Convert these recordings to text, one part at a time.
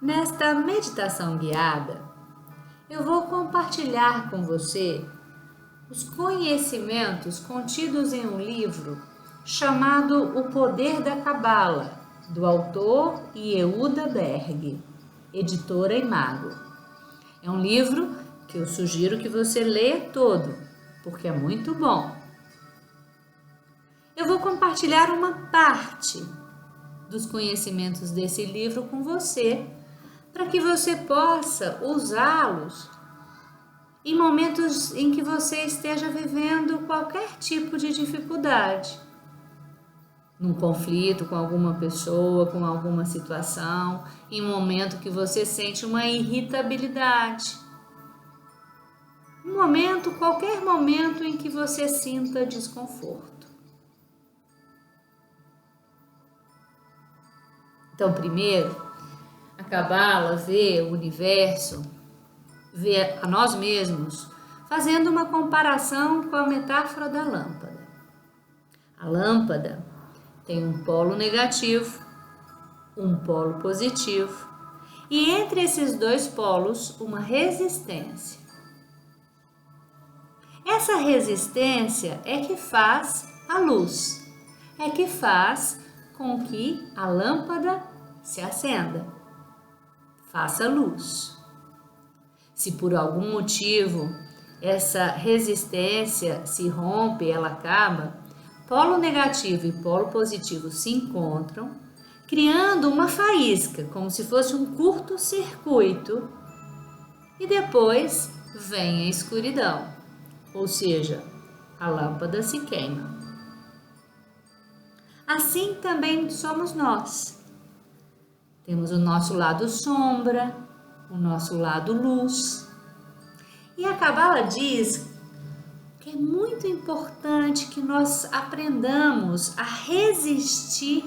Nesta meditação guiada, eu vou compartilhar com você os conhecimentos contidos em um livro chamado O Poder da Cabala, do autor Yehuda Berg, editora Imago. É um livro que eu sugiro que você leia todo, porque é muito bom. Eu vou compartilhar uma parte dos conhecimentos desse livro com você, para que você possa usá-los em momentos em que você esteja vivendo qualquer tipo de dificuldade. Num conflito com alguma pessoa, com alguma situação, em um momento que você sente uma irritabilidade. Qualquer momento em que você sinta desconforto. Então, primeiro, a Cabala vê o universo, vê a nós mesmos, fazendo uma comparação com a metáfora da lâmpada. A lâmpada tem um polo negativo, um polo positivo, e entre esses dois polos, uma resistência. Essa resistência é que faz a luz, é que faz com que a lâmpada se acenda, faça luz. Se por algum motivo essa resistência se rompe, ela acaba, polo negativo e polo positivo se encontram, criando uma faísca, como se fosse um curto-circuito, e depois vem a escuridão, ou seja, a lâmpada se queima. Assim também somos nós. Temos o nosso lado sombra, o nosso lado luz. E a Cabala diz que é muito importante que nós aprendamos a resistir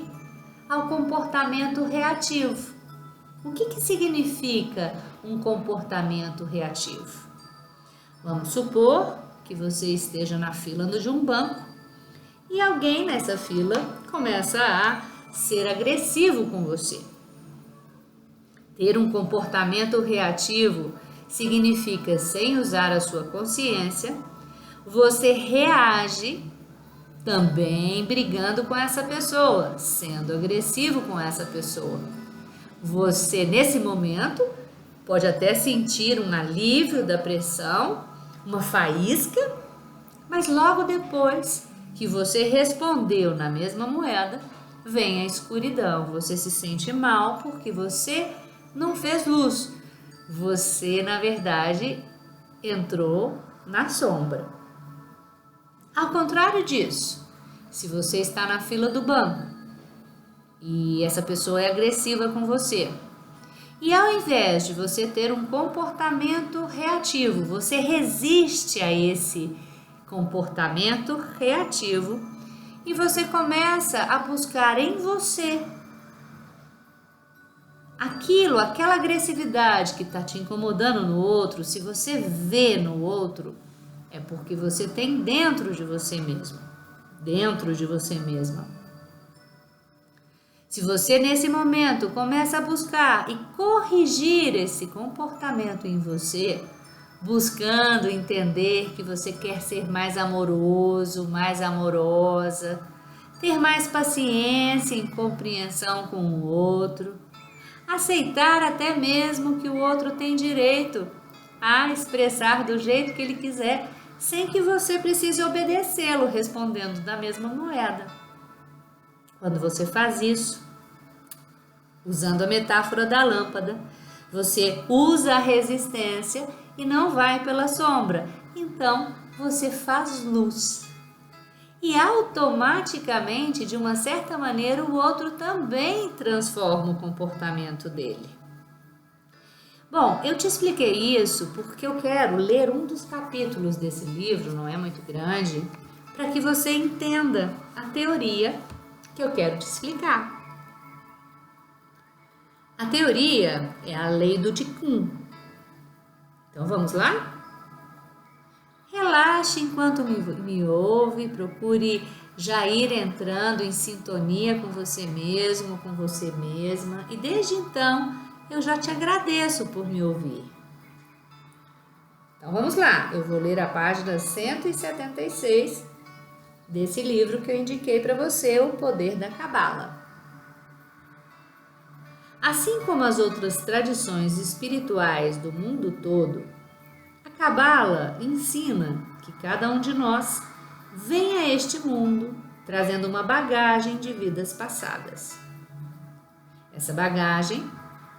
ao comportamento reativo. O que significa um comportamento reativo? Vamos supor que você esteja na fila de um banco e alguém nessa fila começa a ser agressivo com você. Ter um comportamento reativo significa, sem usar a sua consciência, você reage também brigando com essa pessoa, sendo agressivo com essa pessoa. Você, nesse momento, pode até sentir um alívio da pressão, uma faísca, mas logo depois que você respondeu na mesma moeda, vem a escuridão. Você se sente mal porque você não fez luz. Você, na verdade, entrou na sombra. Ao contrário disso, se você está na fila do banco e essa pessoa é agressiva com você, e ao invés de você ter um comportamento reativo, você resiste a esse comportamento reativo e você começa a buscar em você aquela agressividade que está te incomodando no outro. Se você vê no outro, é porque você tem dentro de você mesmo, dentro de você mesma. Se você nesse momento começa a buscar e corrigir esse comportamento em você, buscando entender que você quer ser mais amoroso, mais amorosa, ter mais paciência e compreensão com o outro, aceitar até mesmo que o outro tem direito a expressar do jeito que ele quiser, sem que você precise obedecê-lo, respondendo da mesma moeda. Quando você faz isso, usando a metáfora da lâmpada, você usa a resistência e não vai pela sombra. Então, você faz luz. E automaticamente, de uma certa maneira, o outro também transforma o comportamento dele. Bom, eu te expliquei isso porque eu quero ler um dos capítulos desse livro, não é muito grande, para que você entenda a teoria que eu quero te explicar. A teoria é a lei do Tikkun. Então vamos lá? Relaxe enquanto me ouve, procure já ir entrando em sintonia com você mesmo, com você mesma. E desde então eu já te agradeço por me ouvir. Então vamos lá, eu vou ler a página 176 desse livro que eu indiquei para você, O Poder da Cabala. Assim como as outras tradições espirituais do mundo todo, a Cabala ensina que cada um de nós vem a este mundo trazendo uma bagagem de vidas passadas. Essa bagagem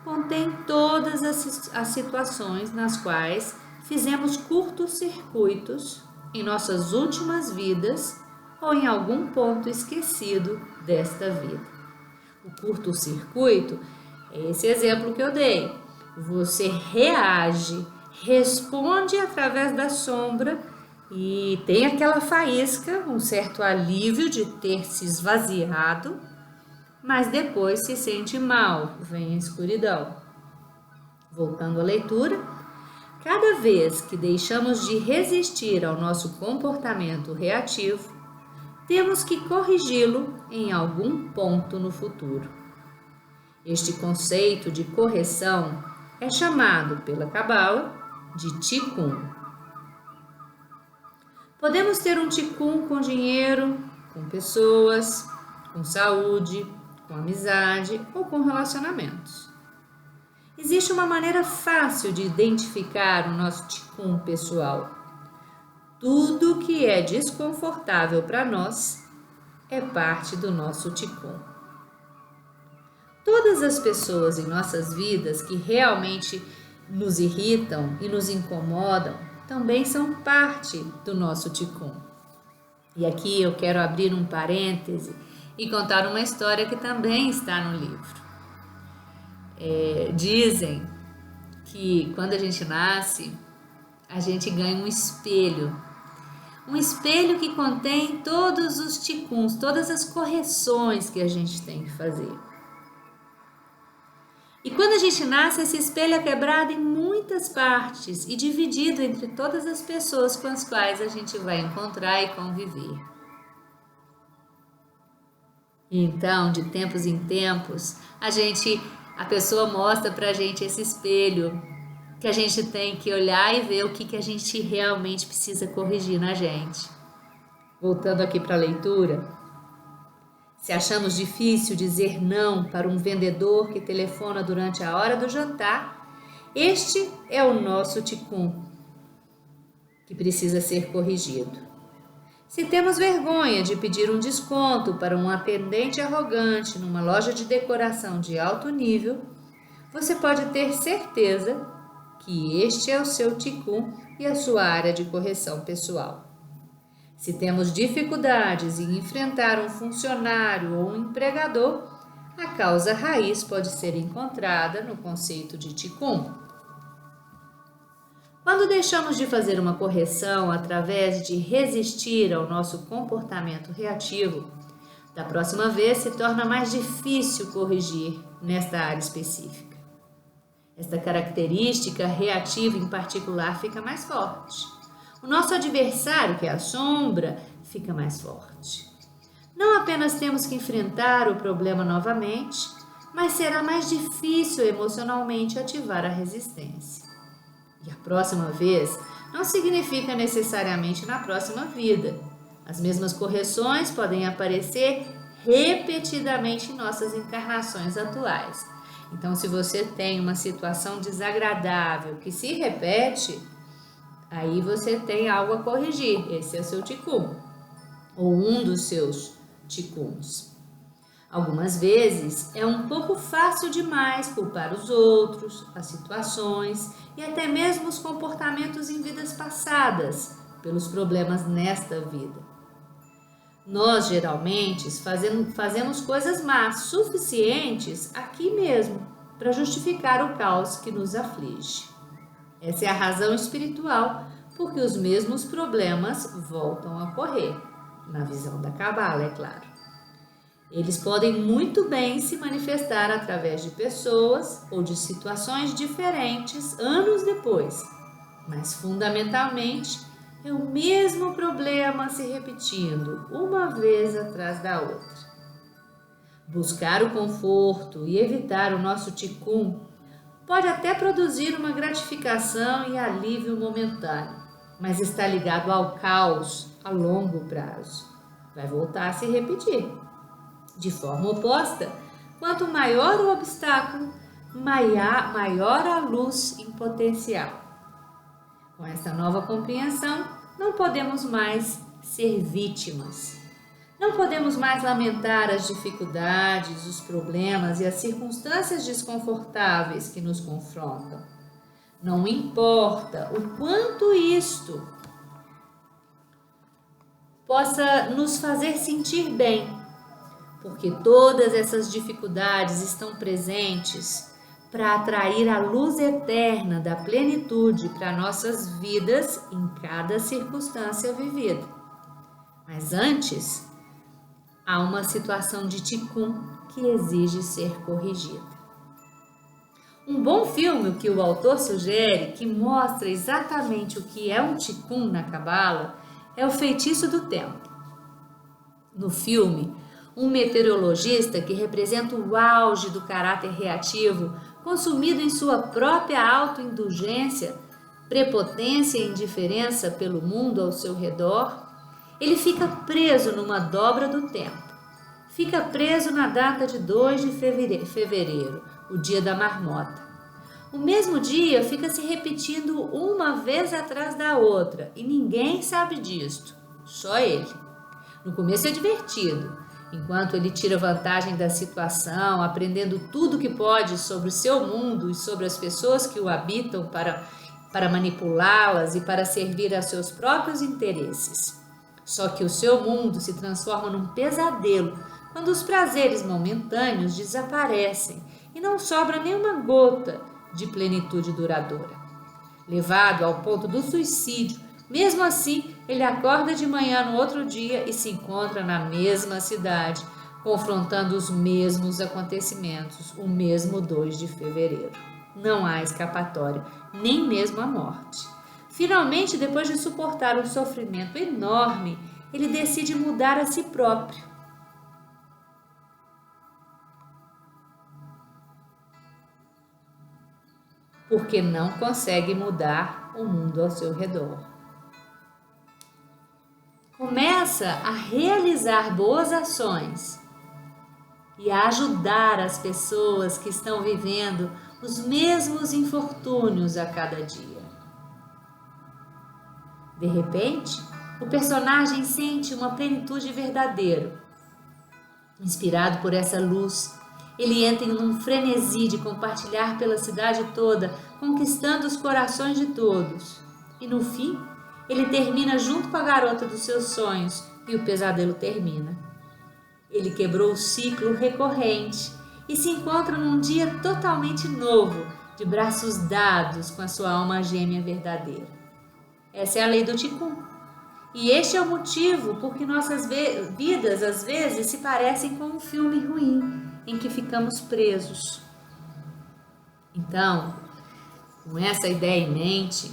contém todas as situações nas quais fizemos curtos circuitos em nossas últimas vidas ou em algum ponto esquecido desta vida. O curto-circuito é esse exemplo que eu dei. Você reage, responde através da sombra e tem aquela faísca, um certo alívio de ter se esvaziado, mas depois se sente mal, vem a escuridão. Voltando à leitura, cada vez que deixamos de resistir ao nosso comportamento reativo, temos que corrigi-lo em algum ponto no futuro. Este conceito de correção é chamado pela Cabala de Tikkun. Podemos ter um Tikkun com dinheiro, com pessoas, com saúde, com amizade ou com relacionamentos. Existe uma maneira fácil de identificar o nosso Tikkun pessoal. Tudo que é desconfortável para nós é parte do nosso Tikkun. Todas as pessoas em nossas vidas que realmente nos irritam e nos incomodam também são parte do nosso Tikkun. E aqui eu quero abrir um parêntese e contar uma história que também está no livro. Dizem que quando a gente nasce, a gente ganha um espelho que contém todos os tikkuns, todas as correções que a gente tem que fazer. E quando a gente nasce, esse espelho é quebrado em muitas partes e dividido entre todas as pessoas com as quais a gente vai encontrar e conviver. Então, de tempos em tempos, a pessoa mostra pra gente esse espelho que a gente tem que olhar e ver o que a gente realmente precisa corrigir na gente. Voltando aqui para a leitura. Se achamos difícil dizer não para um vendedor que telefona durante a hora do jantar, este é o nosso Tikkun, que precisa ser corrigido. Se temos vergonha de pedir um desconto para um atendente arrogante numa loja de decoração de alto nível, você pode ter certeza que este é o seu Tikkun e a sua área de correção pessoal. Se temos dificuldades em enfrentar um funcionário ou um empregador, a causa raiz pode ser encontrada no conceito de Tikkun. Quando deixamos de fazer uma correção através de resistir ao nosso comportamento reativo, da próxima vez se torna mais difícil corrigir nesta área específica. Esta característica reativa em particular fica mais forte. O nosso adversário, que é a sombra, fica mais forte. Não apenas temos que enfrentar o problema novamente, mas será mais difícil emocionalmente ativar a resistência. E a próxima vez não significa necessariamente na próxima vida. As mesmas correções podem aparecer repetidamente em nossas encarnações atuais. Então, se você tem uma situação desagradável que se repete, aí você tem algo a corrigir. Esse é o seu Tikkun, ou um dos seus Tikkuns. Algumas vezes é um pouco fácil demais culpar os outros, as situações e até mesmo os comportamentos em vidas passadas pelos problemas nesta vida. Nós geralmente fazemos coisas más suficientes aqui mesmo para justificar o caos que nos aflige. Essa é a razão espiritual porque os mesmos problemas voltam a ocorrer, na visão da Cabala, é claro. Eles podem muito bem se manifestar através de pessoas ou de situações diferentes anos depois, mas fundamentalmente é o mesmo problema se repetindo uma vez atrás da outra. Buscar o conforto e evitar o nosso Tikkun pode até produzir uma gratificação e alívio momentâneo, mas está ligado ao caos a longo prazo. Vai voltar a se repetir. De forma oposta, quanto maior o obstáculo, maior a luz em potencial. Com essa nova compreensão, não podemos mais ser vítimas. Não podemos mais lamentar as dificuldades, os problemas e as circunstâncias desconfortáveis que nos confrontam. Não importa o quanto isto possa nos fazer sentir bem, porque todas essas dificuldades estão presentes para atrair a luz eterna da plenitude para nossas vidas em cada circunstância vivida. Mas antes, há uma situação de tikkun que exige ser corrigida. Um bom filme que o autor sugere, que mostra exatamente o que é um tikkun na Cabala, é O Feitiço do Tempo. No filme, um meteorologista que representa o auge do caráter reativo, consumido em sua própria autoindulgência, prepotência e indiferença pelo mundo ao seu redor, ele fica preso numa dobra do tempo. Fica preso na data de 2 de fevereiro, o dia da marmota. O mesmo dia fica se repetindo uma vez atrás da outra e ninguém sabe disto, só ele. No começo é divertido, enquanto ele tira vantagem da situação, aprendendo tudo que pode sobre o seu mundo e sobre as pessoas que o habitam para manipulá-las e para servir a seus próprios interesses. Só que o seu mundo se transforma num pesadelo quando os prazeres momentâneos desaparecem e não sobra nenhuma gota de plenitude duradoura. Levado ao ponto do suicídio, mesmo assim, ele acorda de manhã no outro dia e se encontra na mesma cidade, confrontando os mesmos acontecimentos, o mesmo 2 de fevereiro. Não há escapatória, nem mesmo a morte. Finalmente, depois de suportar um sofrimento enorme, ele decide mudar a si próprio. Porque não consegue mudar o mundo ao seu redor. Começa a realizar boas ações e a ajudar as pessoas que estão vivendo os mesmos infortúnios a cada dia. De repente, o personagem sente uma plenitude verdadeira. Inspirado por essa luz, ele entra em um frenesi de compartilhar pela cidade toda, conquistando os corações de todos. E no fim, ele termina junto com a garota dos seus sonhos e o pesadelo termina. Ele quebrou o ciclo recorrente e se encontra num dia totalmente novo, de braços dados com a sua alma gêmea verdadeira. Essa é a lei do tikkun. E este é o motivo por que nossas vidas às vezes se parecem com um filme ruim em que ficamos presos. Então, com essa ideia em mente,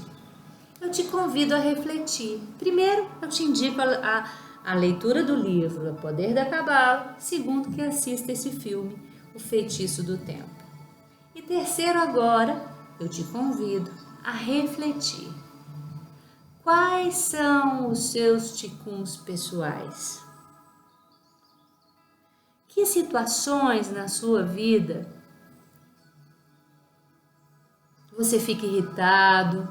eu te convido a refletir. Primeiro, eu te indico a leitura do livro O Poder da Cabala. Segundo, que assista esse filme, O Feitiço do Tempo. E terceiro, agora, eu te convido a refletir. Quais são os seus tikkuns pessoais? Que situações na sua vida você fica irritado,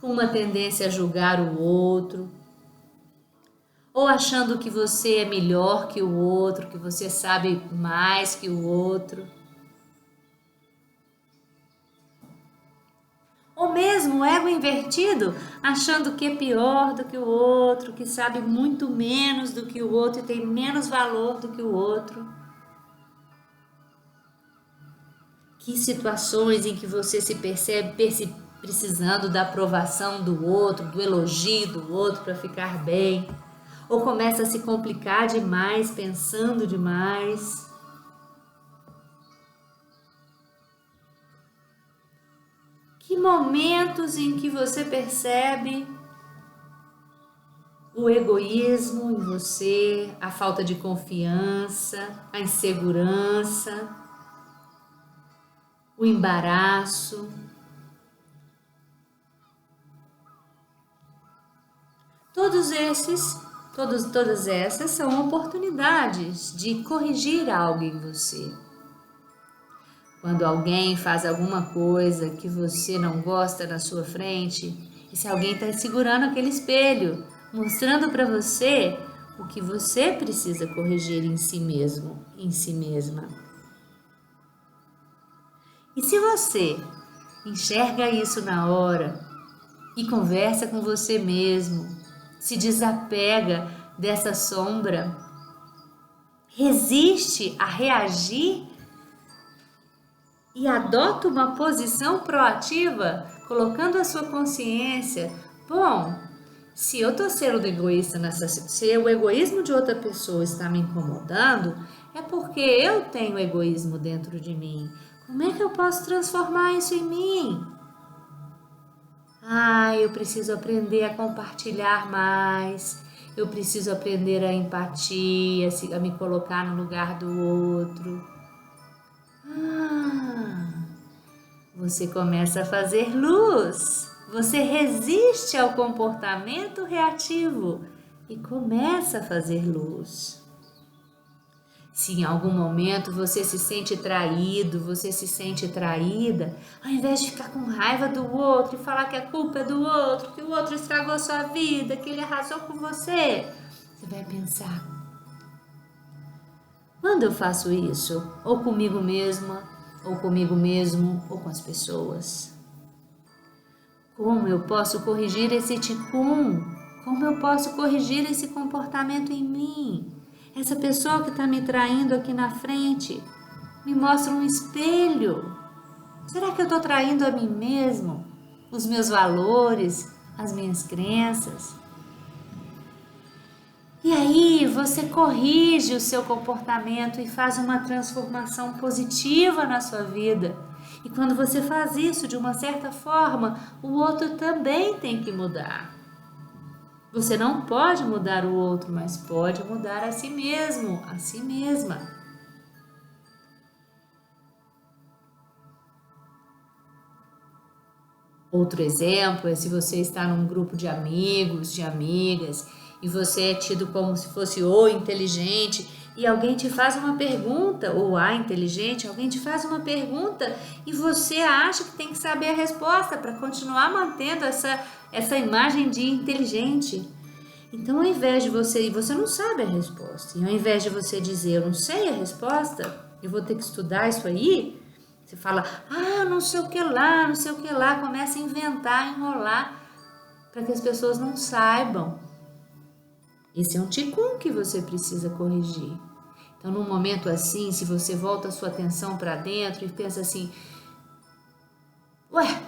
com uma tendência a julgar o outro, ou achando que você é melhor que o outro, que você sabe mais que o outro? Ou mesmo o ego invertido, achando que é pior do que o outro, que sabe muito menos do que o outro e tem menos valor do que o outro. Que situações em que você se percebe precisando da aprovação do outro, do elogio do outro para ficar bem, ou começa a se complicar demais, pensando demais. Que momentos em que você percebe o egoísmo em você, a falta de confiança, a insegurança? o embaraço. Todas essas são oportunidades de corrigir algo em você. Quando alguém faz alguma coisa que você não gosta na sua frente, esse alguém está segurando aquele espelho, mostrando para você o que você precisa corrigir em si mesmo, em si mesma. E se você enxerga isso na hora e conversa com você mesmo, se desapega dessa sombra, resiste a reagir e adota uma posição proativa, colocando a sua consciência, bom, se eu estou sendo egoísta se o egoísmo de outra pessoa está me incomodando, é porque eu tenho egoísmo dentro de mim. Como é que eu posso transformar isso em mim? Eu preciso aprender a compartilhar mais, eu preciso aprender a empatia, a me colocar no lugar do outro. Você começa a fazer luz, você resiste ao comportamento reativo e começa a fazer luz. Se em algum momento você se sente traído, você se sente traída, ao invés de ficar com raiva do outro e falar que a culpa é do outro, que o outro estragou a sua vida, que ele arrasou com você, você vai pensar: quando eu faço isso, ou comigo mesma, ou comigo mesmo, ou com as pessoas, como eu posso corrigir esse ticum? Como eu posso corrigir esse comportamento em mim? Essa pessoa que está me traindo aqui na frente me mostra um espelho. Será que eu estou traindo a mim mesmo? Os meus valores, as minhas crenças? E aí você corrige o seu comportamento e faz uma transformação positiva na sua vida. E quando você faz isso de uma certa forma, o outro também tem que mudar. Você não pode mudar o outro, mas pode mudar a si mesmo, a si mesma. Outro exemplo é se você está num grupo de amigos, de amigas, e você é tido como se fosse o inteligente, e alguém te faz uma pergunta, ou a inteligente, alguém te faz uma pergunta e você acha que tem que saber a resposta para continuar mantendo essa imagem de inteligente. Então, ao invés de você não sabe a resposta, e ao invés de você dizer, eu não sei a resposta, eu vou ter que estudar isso aí, você fala, não sei o que lá, não sei o que lá, começa a inventar, enrolar, para que as pessoas não saibam. Esse é um ticum que você precisa corrigir. Então, num momento assim, se você volta a sua atenção para dentro e pensa assim,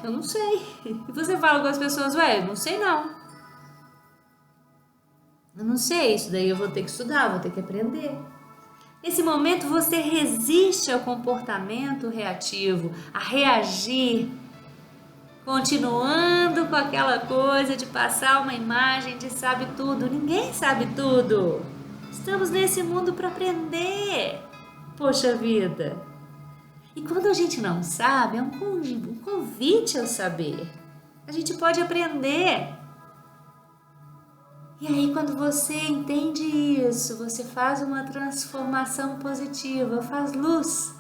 eu não sei. E você fala com as pessoas, eu não sei não. Eu não sei, isso daí eu vou ter que estudar, vou ter que aprender. Nesse momento você resiste ao comportamento reativo, a reagir, continuando com aquela coisa de passar uma imagem de sabe tudo. Ninguém sabe tudo. Estamos nesse mundo para aprender. Poxa vida. E quando a gente não sabe, é um convite ao saber. A gente pode aprender. E aí, quando você entende isso, você faz uma transformação positiva, faz luz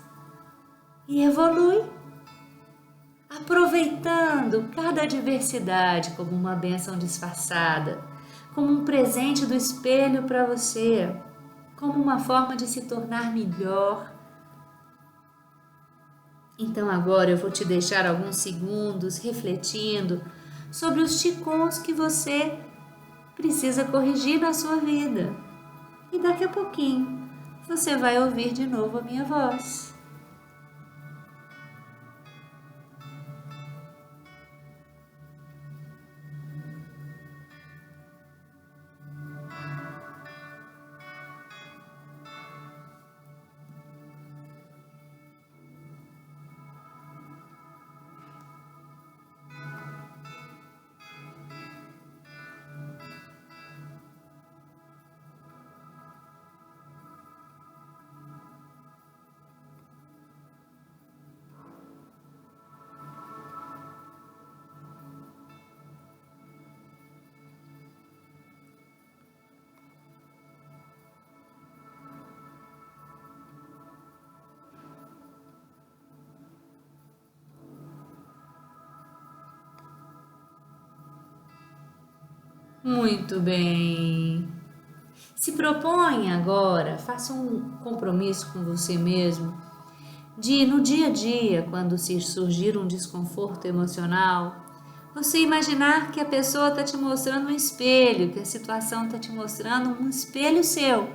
e evolui, aproveitando cada adversidade como uma bênção disfarçada, como um presente do espelho para você, como uma forma de se tornar melhor. Então agora eu vou te deixar alguns segundos refletindo sobre os ticuns que você precisa corrigir na sua vida. E daqui a pouquinho você vai ouvir de novo a minha voz. Muito bem. Se proponha agora, faça um compromisso com você mesmo de, no dia a dia, quando se surgir um desconforto emocional, você imaginar que a pessoa está te mostrando um espelho, que a situação está te mostrando um espelho seu,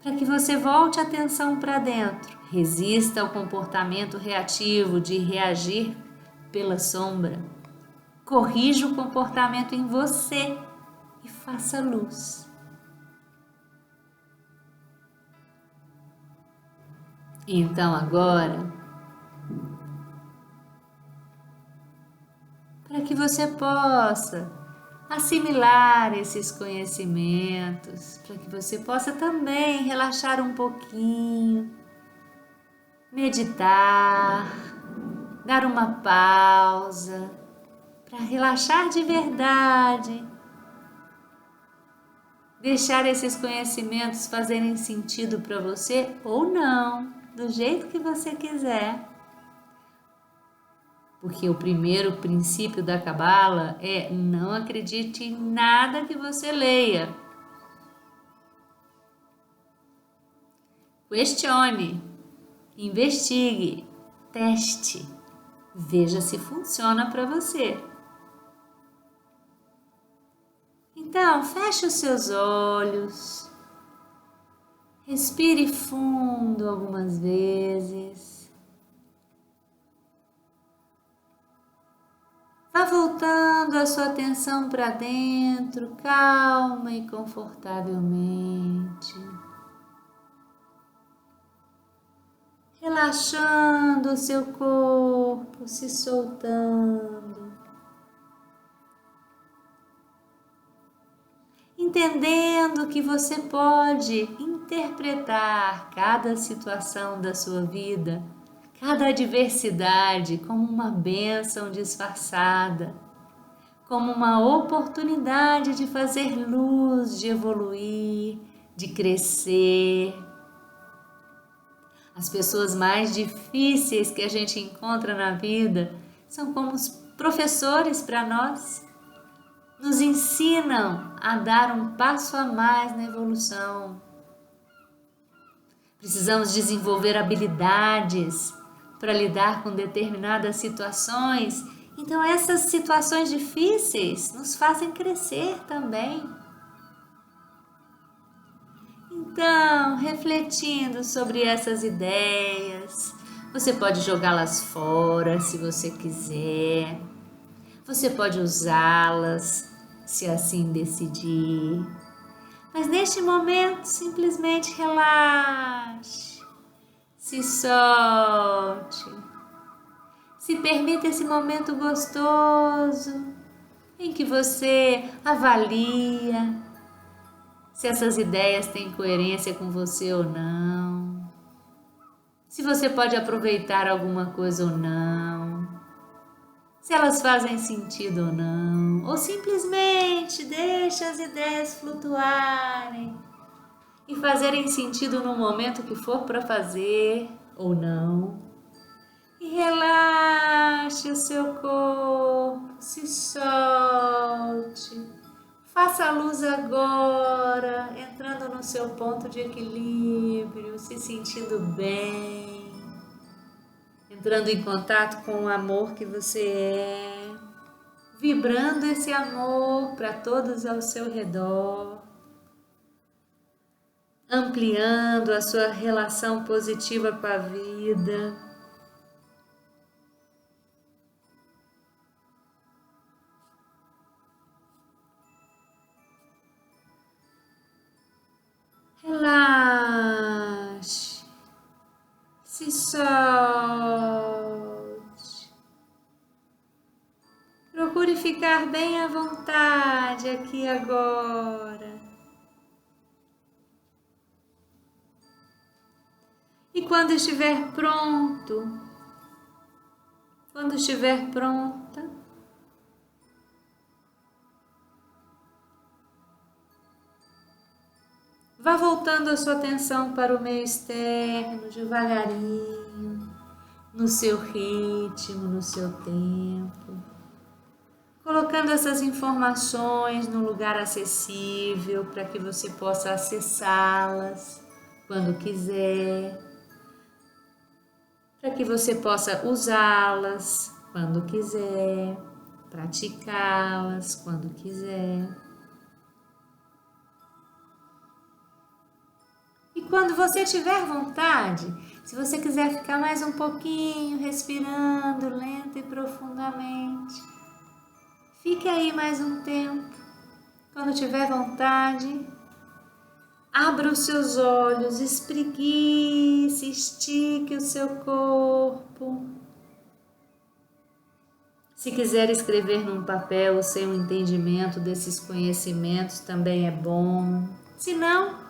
para que você volte a atenção para dentro. Resista ao comportamento reativo de reagir pela sombra. Corrija o comportamento em você e faça luz. Então agora, para que você possa assimilar esses conhecimentos, para que você possa também relaxar um pouquinho, meditar, dar uma pausa, para relaxar de verdade, deixar esses conhecimentos fazerem sentido para você ou não, do jeito que você quiser. Porque o primeiro princípio da Cabala é: não acredite em nada que você leia. Questione, investigue, teste, veja se funciona para você. Então, feche os seus olhos, respire fundo algumas vezes. Vá voltando a sua atenção para dentro, calma e confortavelmente. Relaxando o seu corpo, se soltando. Entendendo que você pode interpretar cada situação da sua vida, cada adversidade como uma bênção disfarçada, como uma oportunidade de fazer luz, de evoluir, de crescer. As pessoas mais difíceis que a gente encontra na vida são como os professores para nós. Nos ensinam a dar um passo a mais na evolução. Precisamos desenvolver habilidades para lidar com determinadas situações. Então, essas situações difíceis nos fazem crescer também. Então, refletindo sobre essas ideias, você pode jogá-las fora se você quiser. Você pode usá-las se assim decidir. Mas neste momento, simplesmente relaxe, se solte, se permita esse momento gostoso em que você avalia se essas ideias têm coerência com você ou não, se você pode aproveitar alguma coisa ou não, se elas fazem sentido ou não, ou simplesmente deixa as ideias flutuarem e fazerem sentido no momento que for para fazer ou não. E relaxe o seu corpo, se solte, faça a luz agora, entrando no seu ponto de equilíbrio, se sentindo bem. Entrando em contato com o amor que você é, vibrando esse amor para todos ao seu redor, ampliando a sua relação positiva com a vida. Relaxe, se solte. Procure ficar bem à vontade aqui agora. E quando estiver pronto, quando estiver pronta, vá voltando a sua atenção para o meio externo, devagarinho, no seu ritmo, no seu tempo. colocando essas informações num lugar acessível para que você possa acessá-las quando quiser, para que você possa usá-las quando quiser, praticá-las quando quiser. E quando você tiver vontade, se você quiser ficar mais um pouquinho respirando lenta e profundamente, fique aí mais um tempo. Quando tiver vontade, abra os seus olhos, espreguice, estique o seu corpo. Se quiser escrever num papel o seu entendimento desses conhecimentos, também é bom. Se não,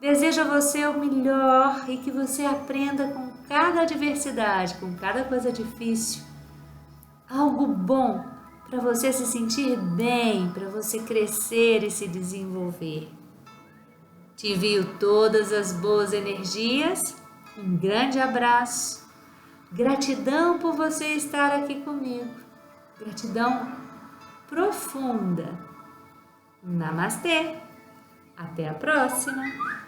desejo a você o melhor e que você aprenda com cada adversidade, com cada coisa difícil, algo bom para você se sentir bem, para você crescer e se desenvolver. Te envio todas as boas energias, um grande abraço, gratidão por você estar aqui comigo, gratidão profunda. Namastê, até a próxima!